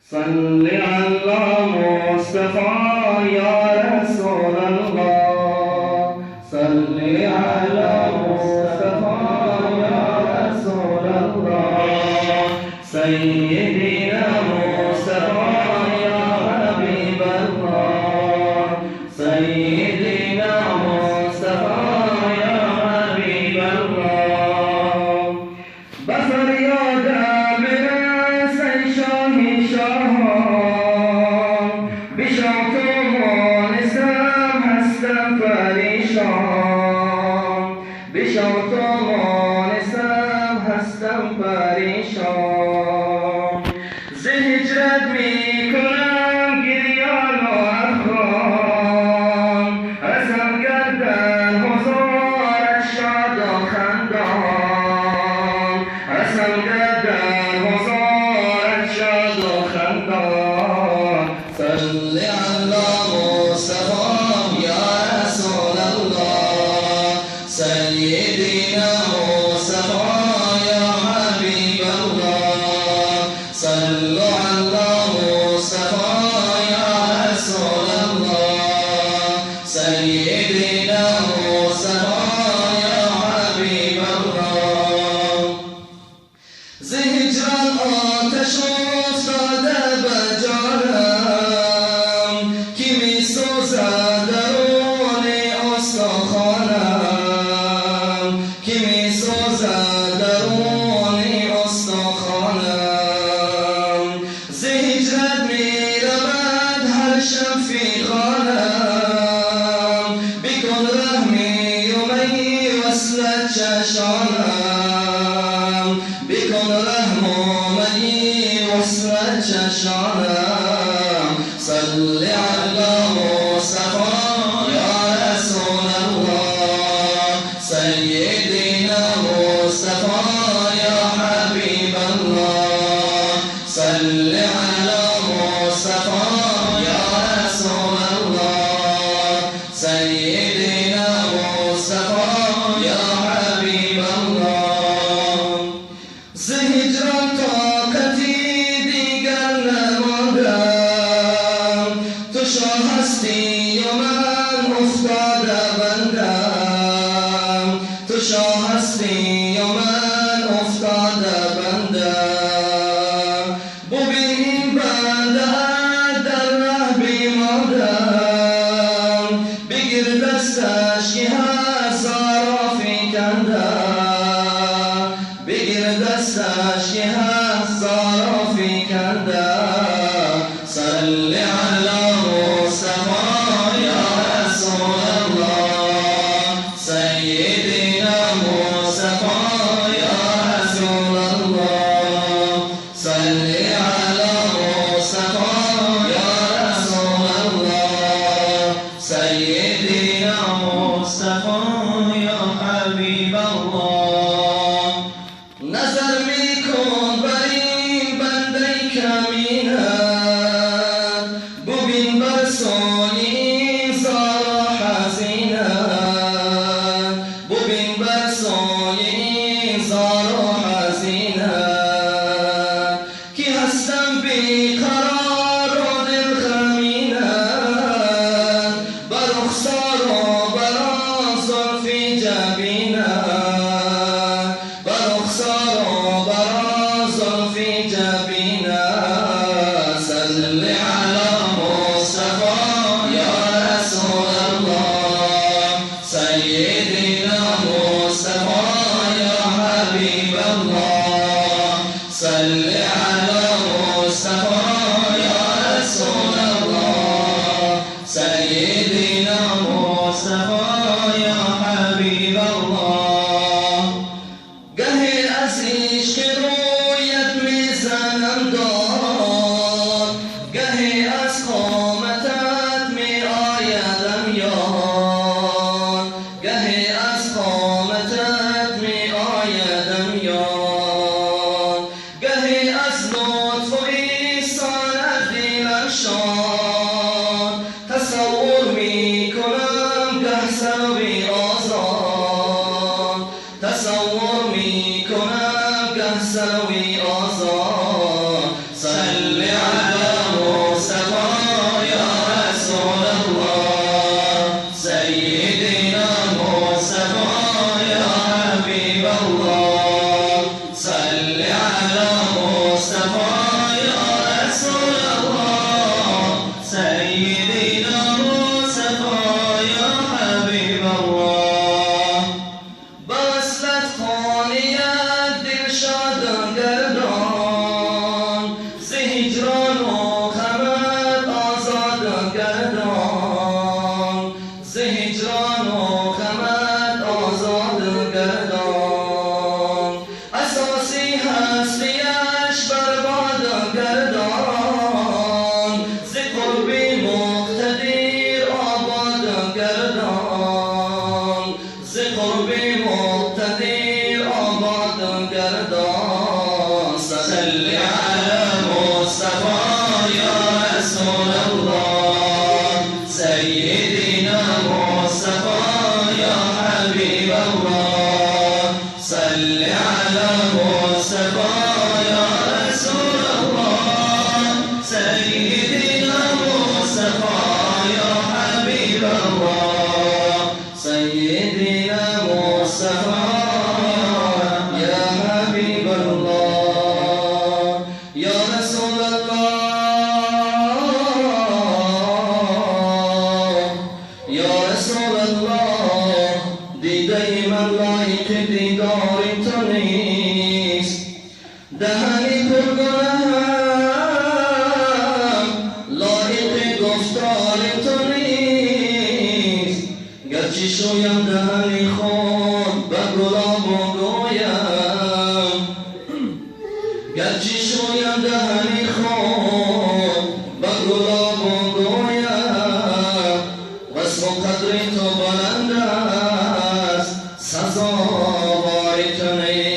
صل على مصطفى يا رسول الله، صل على مصطفى يا رسول الله، سيدنا مصطفى يا حبيب الله، سيدنا مصطفى يا حبيب الله. بفریاد برسید شاهی شاهان، بشو تو مانستم هستم پریشان، بشو تو مانستم هستم پریشان. ز هجرت میکنم گریان و افغان، رسم گردن حضارت شاد و خندان، رسم گردن حضارت شاد و خندان. صل علی مصطفی یا رسول الله، سیدنا مصطفی یا حبیب الله، صلوا علی مصطفی یا رسول الله، سیدنا مصطفی یا حبیب الله. ز هجران آتش افتاده به جانم، که می سوزد درون استخوانم، که می سوزد درون استخوانم. ز هجرت می رود هر شب فی خانم، بکن رحمی و می وصلت چشانم، بکن رحم و می وصلت چشانم. صل علی مصطفی یا رسول الله، سیدنا مصطفی یا حبیب الله، صل علی مصطفی یا رسول الله، سیدنا مصطفی یا حبیب الله. ز هجران طاقتی دیگر نماندم، تو شاه هستی و من افتاده بندم، تو شاه هستی و من افتاده بندم. ببین این بنده در ره بیماندم، بگیر دستش که هزار فکندم، بگیر دستش که هزار فکندم. صل علی مصطفی یا رسول الله، سیدنا مصطفی یا رسول الله، صل علی مصطفی یا رسول الله، سیدنا مصطفی یا حبیب الله. نظر میکن بر این بنده کمینه، ببین بر سوی این زار و حزینه، ببین بر سوی این زار و حزینه. که هستم بیقرار و دل غمینه، بر رخسار و بر آن زلفی جبینه، بر رخسار و بر آن زلفی جبینه. صل علی مصطفی یا رسول الله، سیدنا مصطفی یا حبیب الله، صل علی مصطفی یا رسول الله، سیدنا مصطفی یا حبیب الله. گهی از عشق رویت میزنم داد، گهی از قامتت می آیدم یاد، گهی از قامتت می آیدم یاد. گهی از لطف و احسانت دلم شاد، تصور می کنم گه سوی آزاد، تصور می کنم گه سوی آزاد. بارتنی